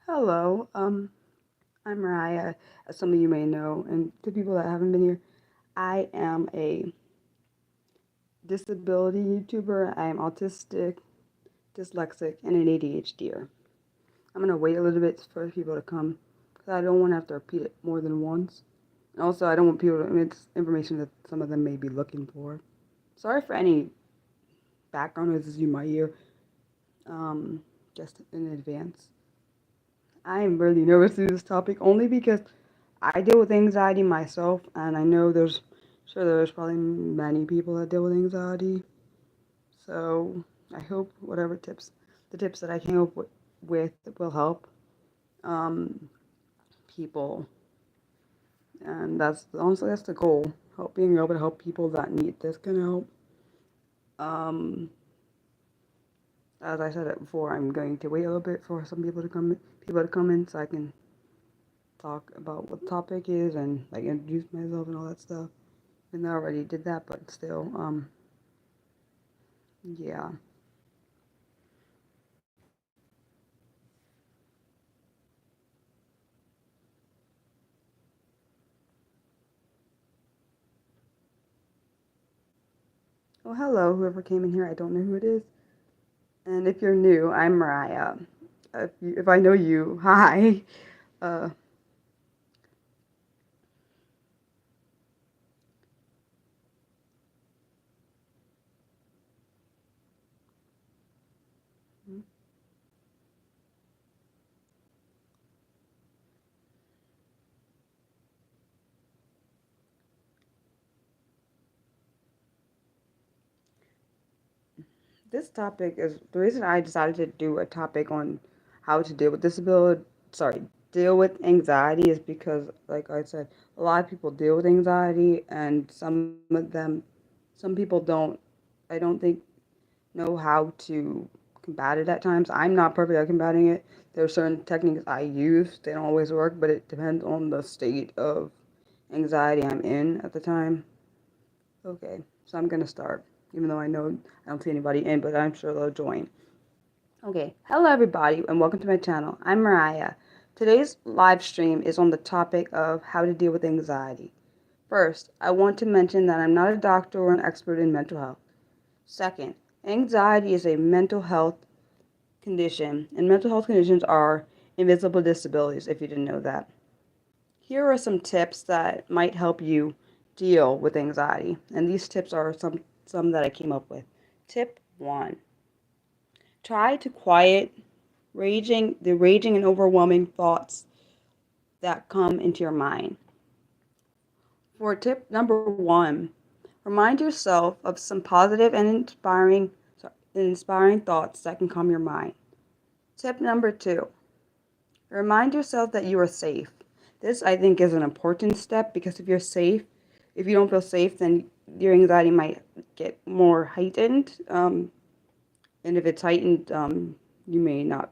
Hello, I'm Mariah, as some of you may know, and to people that haven't been here, I am a disability YouTuber. I am autistic, dyslexic, and an ADHDer. I'm gonna wait a little bit for people to come because I don't want to have to repeat it more than once. And also, I don't want people to miss information that some of them may be looking for. Sorry for any background noises you might hear, just in advance. I am really nervous to do this topic only because I deal with anxiety myself, and I know there's probably many people that deal with anxiety. So I hope the tips that I came up with will help um, people, and that's the goal. Being able to help people that need this can help. Um, as I said it before, I'm going to wait a little bit for some people to come in, so I can talk about what the topic is and like introduce myself and all that stuff. And I already did that, but still, yeah. Well, hello, whoever came in here. I don't know who it is. And if you're new, I'm Mariah. If I know you, hi. Uh, this topic is the reason I decided to do a topic on how to deal with deal with anxiety is because, like I said, a lot of people deal with anxiety, and some people don't. I don't think know how to combat it at times. I'm not perfect at combating it. There are certain techniques I use. They don't always work, but it depends on the state of anxiety I'm in at the time. Okay, so I'm gonna start, even though I don't see anybody in, but I'm sure they'll join. Okay, hello everybody, and welcome to my channel. I'm Mariah. Today's live stream is on the topic of how to deal with anxiety. First, I want to mention that I'm not a doctor or an expert in mental health. Second, anxiety is a mental health condition, and mental health conditions are invisible disabilities, if you didn't know that. Here are some tips that might help you deal with anxiety, and these tips are some that I came up with. Tip 1. Try to quiet raging and overwhelming thoughts that come into your mind. For tip number 1, remind yourself of some positive and inspiring thoughts that can calm your mind. Tip number 2, remind yourself that you are safe. This, I think, is an important step because if you don't feel safe, then your anxiety might get more heightened. And if it's heightened, you may not,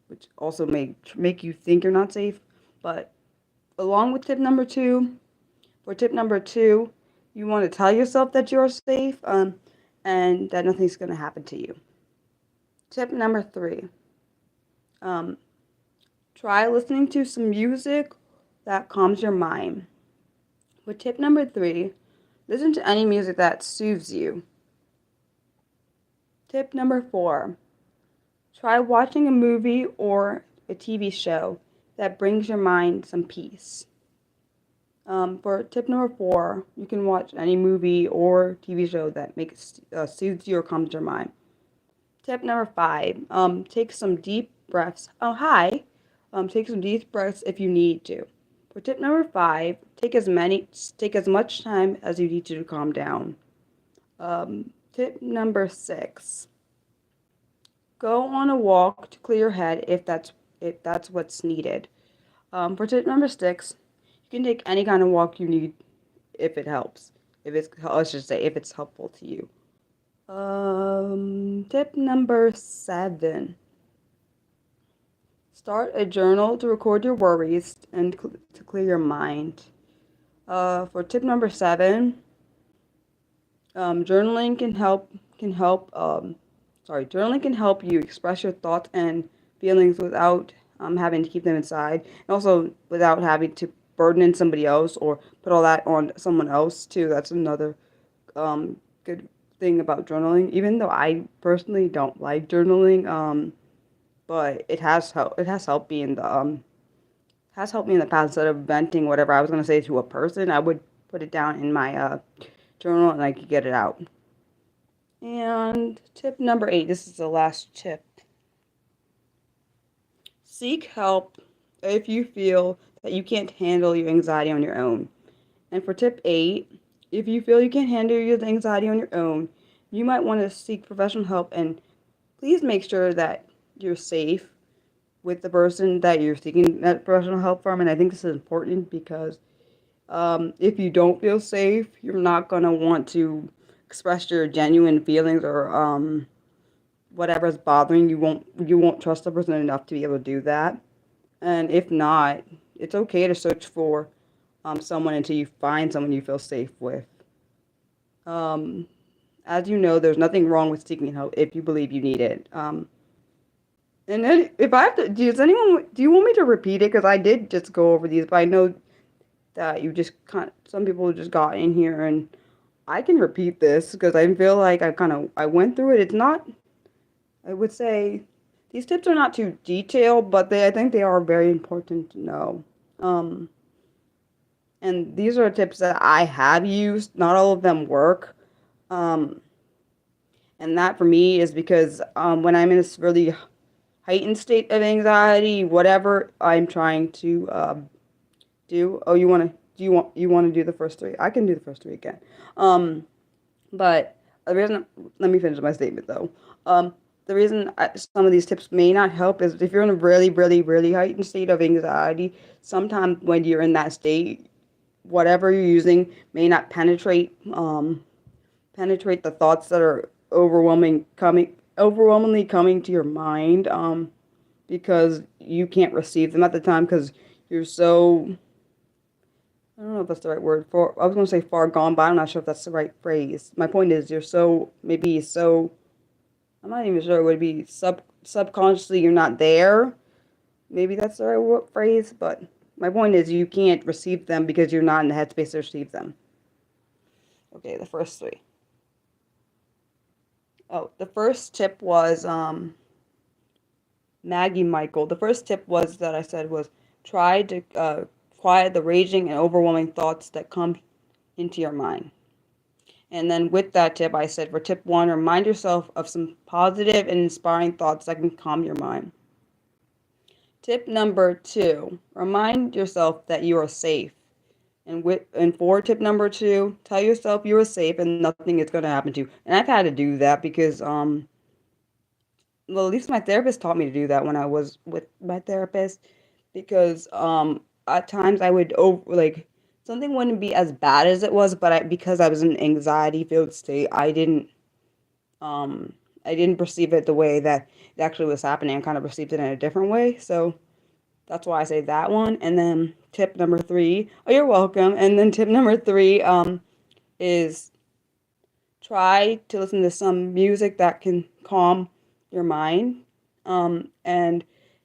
which also may make you think you're not safe. But along with for tip number two, you want to tell yourself that you're safe and that nothing's going to happen to you. Tip number 3, um, try listening to some music that calms your mind. For tip number 3, listen to any music that soothes you. Tip number 4, try watching a movie or a TV show that brings your mind some peace. For tip number 4, you can watch any movie or TV show that soothes you or calms your mind. Tip number 5, take some deep breaths. Oh, hi. Take some deep breaths if you need to. For tip number 5, take as much time as you need to calm down. Tip number 6, go on a walk to clear your head if that's what's needed. For tip number 6, you can take any kind of walk you need if it helps. If it's helpful to you. Tip number 7. Start a journal to record your worries and to clear your mind. For tip number 7, journaling can help. Journaling can help you express your thoughts and feelings without having to keep them inside, and also without having to burden somebody else or put all that on someone else too. That's another good thing about journaling. Even though I personally don't like journaling, but it has helped me in the has helped me in the past. Instead of venting whatever I was gonna say to a person, I would put it down in my journal and I could get it out. And tip number 8. This is the last tip. Seek help if you feel that you can't handle your anxiety on your own. And for tip 8, if you feel you can't handle your anxiety on your own, you might want to seek professional help, and please make sure that you're safe with the person that you're seeking that professional help from. And I think this is important because if you don't feel safe, you're not going to want to express your genuine feelings or whatever's bothering you. Won't trust the person enough to be able to do that. And if not, it's okay to search for someone until you find someone you feel safe with. Um, as you know, there's nothing wrong with seeking help if you believe you need it. And then if I have to, do you want me to repeat it? Because I did just go over these, but I know that some people just got in here, and I can repeat this because I feel like I went through it. It's not, I would say, these tips are not too detailed, but I think they are very important to know. Um, and these are tips that I have used. Not all of them work. Um, and that for me is because when I'm in this really heightened state of anxiety, whatever I'm trying to do. Oh, you want to do the first three? I can do the first three again. Um, but the reason, let me finish my statement though. The reason some of these tips may not help is if you're in a really, really, really heightened state of anxiety. Sometimes when you're in that state, whatever you're using may not penetrate the thoughts that are overwhelmingly coming to your mind. Because you can't receive them at the time because you're so, I don't know if that's the right word for, I was going to say far gone, but I'm not sure if that's the right phrase. My point is I'm not even sure it would be subconsciously you're not there. Maybe that's the right phrase, but my point is you can't receive them because you're not in the headspace to receive them. Okay, the first three. Oh, the first tip was Maggie Michael. The first tip was that I said was try to quiet the raging and overwhelming thoughts that come into your mind. And then with that tip, I said for tip 1, remind yourself of some positive and inspiring thoughts that can calm your mind. Tip number 2, remind yourself that you are safe. And for tip number 2, tell yourself you are safe and nothing is going to happen to you. And I've had to do that because well, at least my therapist taught me to do that when I was with my therapist, because at times I would something wouldn't be as bad as it was, but because I was in an anxiety filled state, um I didn't perceive it the way that it actually was happening. I kind of perceived it in a different way. So that's why I say that one. And then tip number 3, oh, you're welcome. And then tip number 3 is try to listen to some music that can calm your mind. And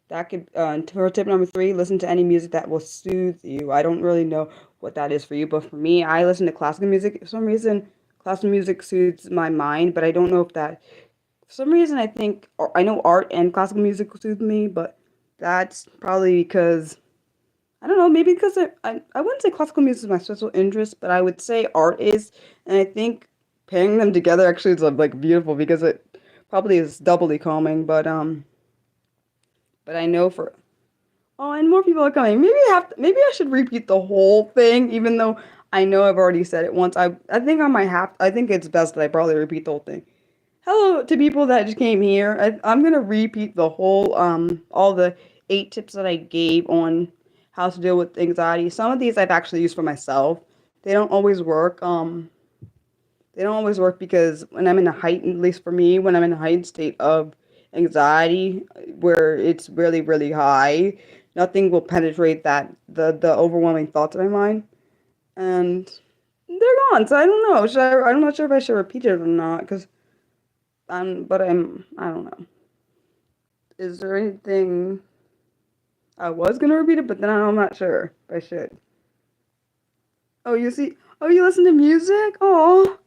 that could, for tip number 3, listen to any music that will soothe you. I don't really know what that is for you, but for me, I listen to classical music. For some reason, classical music soothes my mind, but I don't know if that, for some reason, I know art and classical music soothe me, but that's probably because I don't know, maybe because I wouldn't say classical music is my special interest, but I would say art is, and I think pairing them together actually is like beautiful because it probably is doubly calming. But I know for, oh, and more people are coming. Maybe I should repeat the whole thing, even though I know I've already said it once. I think I think it's best that I probably repeat the whole thing. Hello to people that just came here. I'm gonna repeat the whole all the 8 tips that I gave on how to deal with anxiety. Some of these I've actually used for myself. They don't always work. They don't always work because when I'm in a heightened, at least for me, when I'm in a heightened state of anxiety, where it's really, really high, nothing will penetrate the overwhelming thoughts of my mind, and they're gone. So I don't know. I'm not sure if I should repeat it or not, because I don't know. Is there anything? I was gonna repeat it, but then I'm not sure if I should. Oh, you see? Oh, you listen to music? Oh,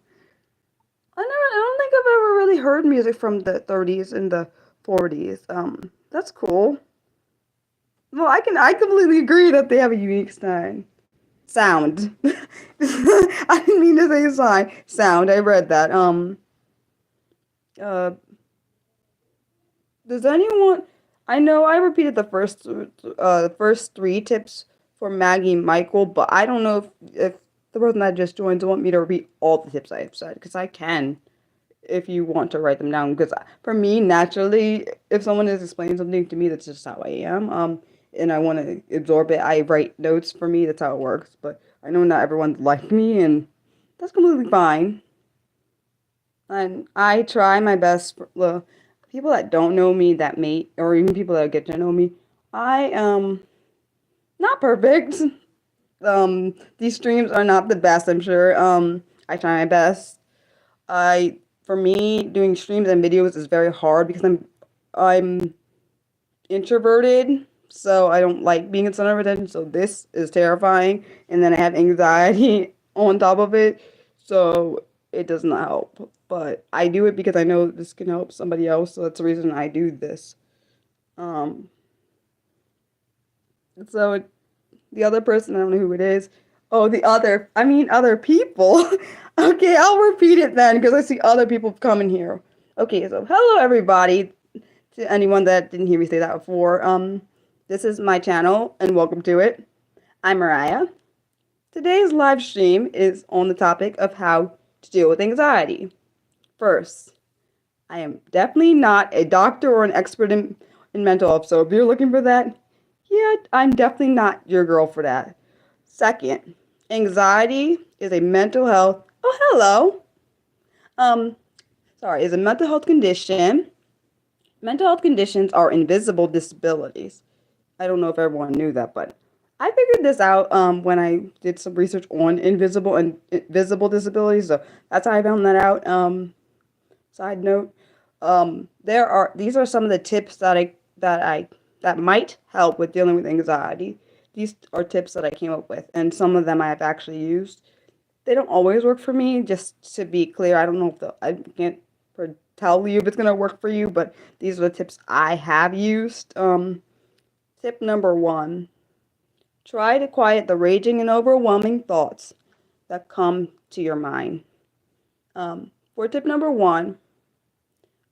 I don't think I've ever really heard music from the 30s and the 40s. That's cool. Well, I completely agree that they have a unique sound. I didn't mean to say sign. Sound. I read that. Uh, does anyone? I know I repeated the first three tips for Maggie and Michael, but I don't know if the person that just joined want me to repeat all the tips I have said, because I can if you want to write them down. Because for me, naturally, if someone is explaining something to me, that's just how I am. And I want to absorb it. I write notes for me. That's how it works. But I know not everyone's like me, and that's completely fine. And I try my best for the people that don't know me that may, or even people that get to know me. I not perfect. These streams are not the best, I'm sure. I try my best. I For me, doing streams and videos is very hard because I'm introverted, so I don't like being in center of attention. So this is terrifying, and then I have anxiety on top of it, so it does not help. But I do it because I know this can help somebody else, so that's the reason I do this. Um, so the other person, I don't know who it is. Oh, other people. Okay, I'll repeat it then because I see other people coming here. Okay, so hello everybody. To anyone that didn't hear me say that before, this is my channel and welcome to it. I'm Mariah. Today's live stream is on the topic of how to deal with anxiety. First, I am definitely not a doctor or an expert in mental health, so if you're looking for that, yeah, I'm definitely not your girl for that. Second, anxiety is a mental health. Oh, hello. Um, is a mental health condition. Mental health conditions are invisible disabilities. I don't know if everyone knew that, but I figured this out when I did some research on invisible and visible disabilities. So that's how I found that out. Side note, these are some of the tips that might help with dealing with anxiety. These are tips that I came up with, and some of them I have actually used. They don't always work for me, just to be clear. I don't know if I can't tell you if it's gonna work for you, but these are the tips I have used. Tip number one: try to quiet the raging and overwhelming thoughts that come to your mind. For tip number one,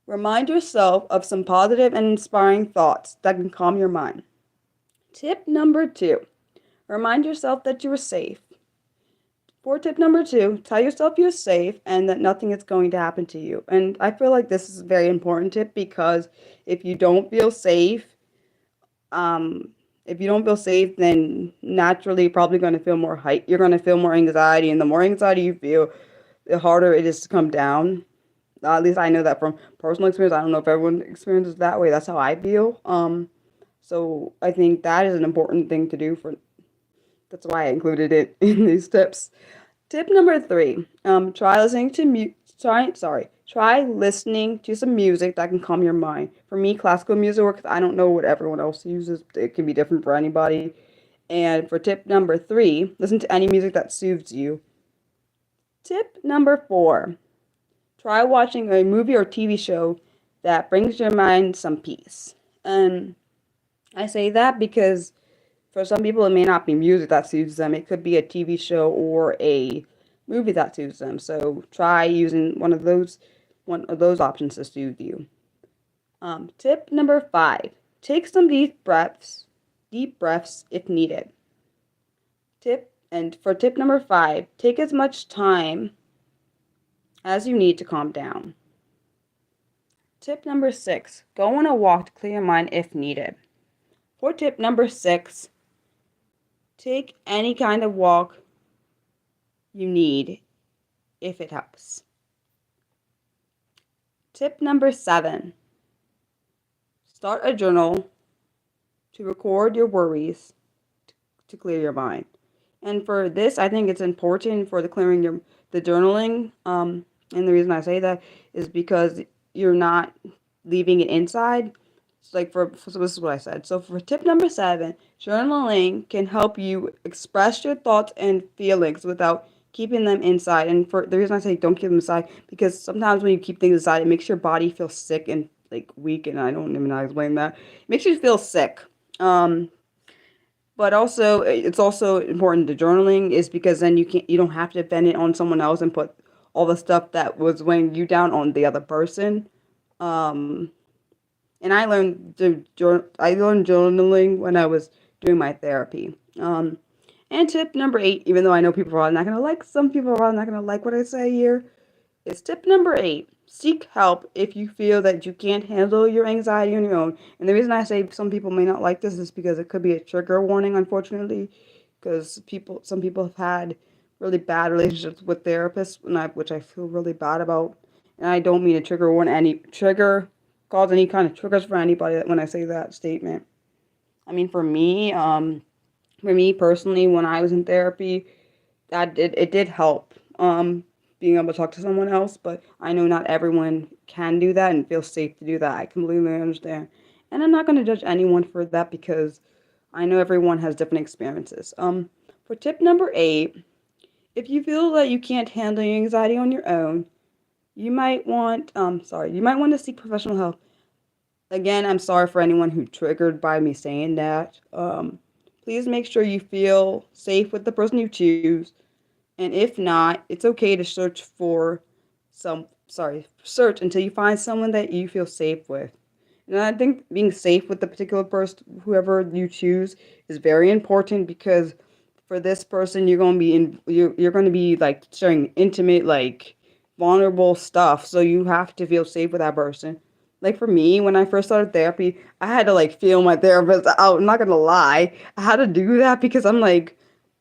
remind yourself of some positive and inspiring thoughts that can calm your mind. Tip number two, remind yourself that you are safe. For tip number two, tell yourself you're safe and that nothing is going to happen to you. And I feel like this is a very important tip because if you don't feel safe, um, then naturally you're probably going to feel more height. You're going to feel more anxiety, and the more anxiety you feel, the harder it is to come down. At least I know that from personal experience. I don't know if everyone experiences that way. That's how I feel. So I think that is an important thing to do for. That's why I included it in these tips. Tip number three: try listening to try listening to some music that can calm your mind. For me, classical music works. I don't know what everyone else uses. It can be different for anybody. And for tip number three, listen to any music that soothes you. Tip number four: try watching a movie or TV show that brings your mind some peace. And I say that because for some people, it may not be music that soothes them. It could be a TV show or a movie that soothes them. So try using one of those options to soothe you. Tip number five: take some deep breaths if needed. For tip number five, take as much time as you need to calm down. Tip number six: go on a walk to clear your mind if needed. For tip number six, take any kind of walk you need if it helps. Tip number seven: start a journal to record your worries to clear your mind. And for this, I think it's important for the journaling. And the reason I say that is because you're not leaving it inside. So this is what I said. So for tip number 7, journaling can help you express your thoughts and feelings without keeping them inside. And for the reason I say don't keep them inside, because sometimes when you keep things inside, it makes your body feel sick and like weak. And I don't even know how to explain that. It makes you feel sick. Um, but also, it's also important to journaling is because then you don't have to depend it on someone else and put all the stuff that was weighing you down on the other person. Um, and I learned journaling when I was doing my therapy. And tip number 8, even though I know people are probably not gonna like, some people are probably not gonna like what I say here, is tip number 8. Seek help if you feel that you can't handle your anxiety on your own. And the reason I say some people may not like this is because it could be a trigger warning, unfortunately, because some people have had really bad relationships with therapists, which I feel really bad about. And I don't mean to cause any kind of triggers for anybody when I say that statement. I mean, for me personally, when I was in therapy, it did help being able to talk to someone else, but I know not everyone can do that and feel safe to do that. I completely understand. And I'm not going to judge anyone for that because I know everyone has different experiences. For tip number 8, if you feel that you can't handle your anxiety on your own, you might want to seek professional help. Again, I'm sorry for anyone who triggered by me saying that. Please make sure you feel safe with the person you choose. And if not, it's okay to search until you find someone that you feel safe with. And I think being safe with the particular person, whoever you choose, is very important because for this person, you're going to be like sharing intimate, like vulnerable stuff. So you have to feel safe with that person. Like for me, when I first started therapy, I had to like feel my therapist out. I'm not gonna lie, I had to do that because I'm like,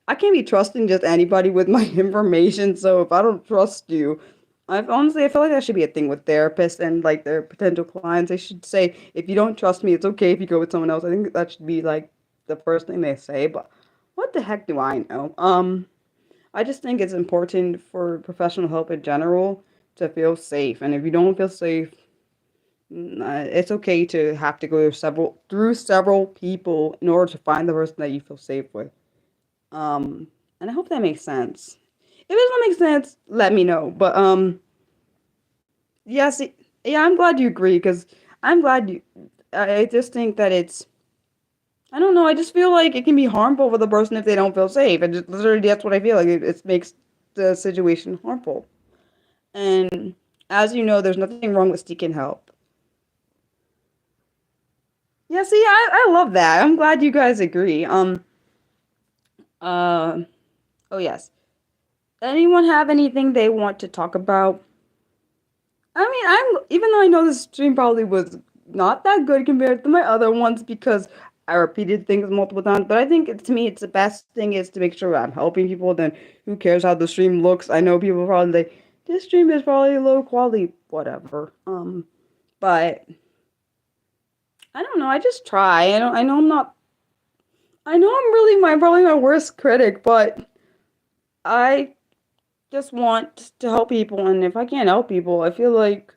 I can't be trusting just anybody with my information. So if I don't trust you, I feel like that should be a thing with therapists and like their potential clients. They should say, if you don't trust me, it's okay if you go with someone else. I think that should be like the first thing they say. But what the heck do I know? I just think it's important for professional help in general to feel safe. And if you don't feel safe, it's okay to have to go through several people in order to find the person that you feel safe with. Um, and I hope that makes sense. If it doesn't make sense, let me know. But yeah, see, yeah, I'm glad you agree because I'm glad you. I just think that it's. I don't know. I just feel like it can be harmful for the person if they don't feel safe. And just literally, that's what I feel like. It makes the situation harmful. And as you know, there's nothing wrong with seeking help. Yeah, see, I love that. I'm glad you guys agree. Uh, oh yes. Anyone have anything they want to talk about? I mean, even though I know this stream probably was not that good compared to my other ones because I repeated things multiple times, but I think to me it's the best thing is to make sure I'm helping people. Then who cares how the stream looks? I know people probably like this stream is probably low quality, whatever. But I don't know. I just try. I don't. I know I'm not. I know I'm really probably my worst critic, but I just want to help people, and if I can't help people, I feel like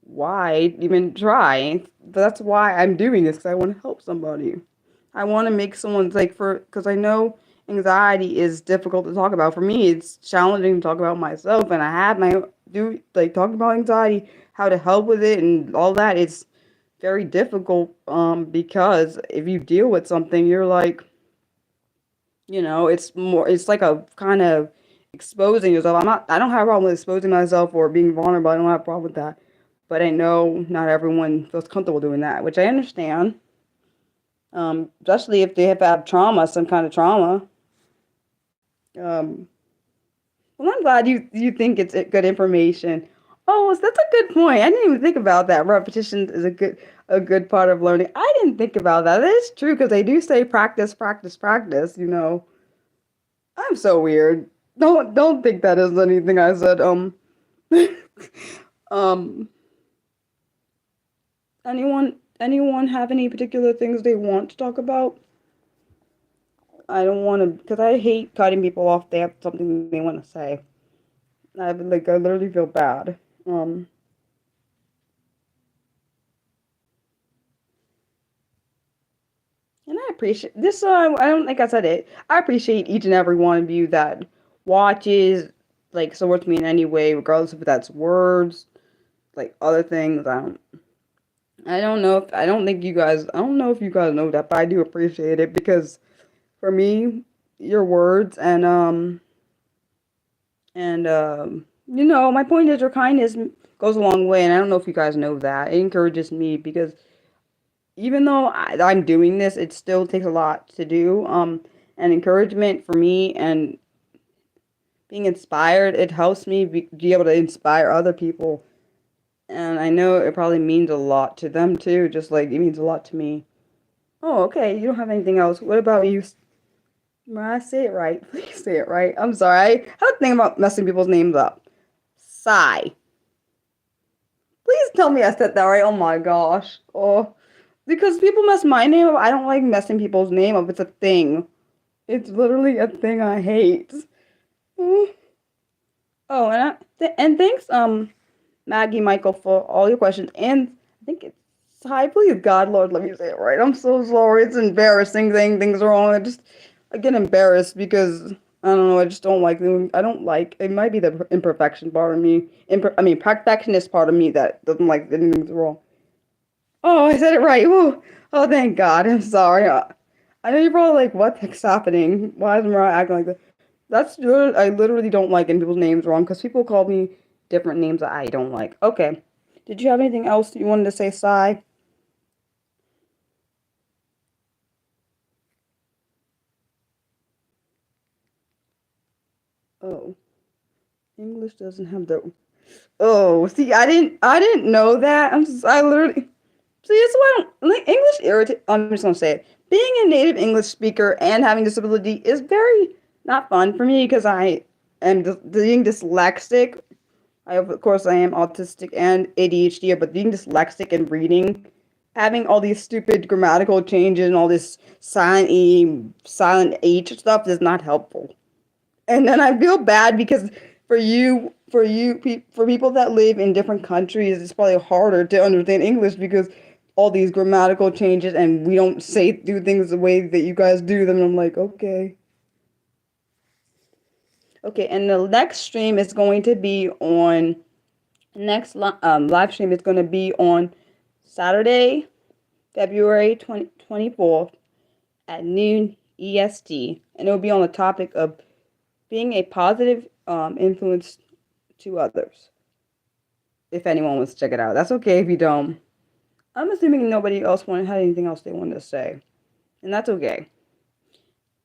why even try? But that's why I'm doing this because I want to help somebody. I want to make someone's because I know anxiety is difficult to talk about. For me, it's challenging to talk about myself, and I have my do like talking about anxiety, how to help with it, and all that. It's very difficult because if you deal with something, you're like, it's like a kind of exposing yourself. I don't have a problem with exposing myself or being vulnerable. I don't have a problem with that. But I know not everyone feels comfortable doing that, which I understand. Especially if they have had trauma, some kind of trauma. Um, well, I'm glad you think it's good information. Oh, so that's a good point. I didn't even think about that. Repetition is a good part of learning. I didn't think about that. That is true because they do say practice, practice, practice. I'm so weird. Don't think that is anything I said. Um, anyone have any particular things they want to talk about? I don't want to because I hate cutting people off. They have something they want to say. I literally feel bad. Um, appreciate this. I don't think I said it. I appreciate each and every one of you that watches, like, supports me in any way, regardless if that's words, like other things. I don't know if I don't think you guys. I don't know if you guys know that, but I do appreciate it because for me, your words my point is your kindness goes a long way, and I don't know if you guys know that. It encourages me because even though I'm doing this, it still takes a lot to do. And encouragement for me and being inspired, it helps me be able to inspire other people. And I know it probably means a lot to them too, just like it means a lot to me. Oh, okay. You don't have anything else. What about you? Mariah, say it right. Please say it right. I'm sorry. I have a thing about messing people's names up. Sigh. Please tell me I said that right. Oh my gosh. Oh, because people mess my name up. I don't like messing people's name up. It's a thing. It's literally a thing I hate. Mm. Oh, and thanks, Maggie Michael, for all your questions. And I think it's hi, please God, Lord, let me say it right. I'm so sorry. It's embarrassing saying things wrong. I get embarrassed because I don't know. I just don't like them. I don't like. It might be the imperfection part of me. Perfectionist part of me that doesn't like getting things wrong. Oh, I said it right. Woo. Oh, thank God. I'm sorry. I know you're probably like, what the heck's happening? Why is Mariah acting like that? That's good. I literally don't like getting people's names wrong because people call me different names that I don't like. Okay. Did you have anything else you wanted to say, Sai? Oh, English doesn't have the. Oh, see, I didn't know that. I literally. See, that's why I don't like English irritate. I'm just gonna say it. Being a native English speaker and having disability is very not fun for me because I am being dyslexic. Of course, I am autistic and ADHD, but being dyslexic and reading, having all these stupid grammatical changes and all this silent E, silent H stuff is not helpful. And then I feel bad because for people that live in different countries, it's probably harder to understand English because all these grammatical changes and we don't do things the way that you guys do them. And I'm like, okay. Okay, and the next stream is going to be on live stream is going to be on Saturday, February 24th at noon EST, and it will be on the topic of being a positive influence to others. If anyone wants to check it out, that's okay if you don't. I'm assuming nobody else had anything else they wanted to say, and that's okay.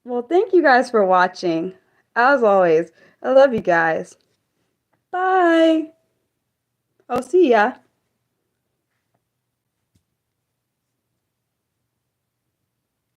Well, thank you guys for watching. As always, I love you guys. Bye. I'll see ya.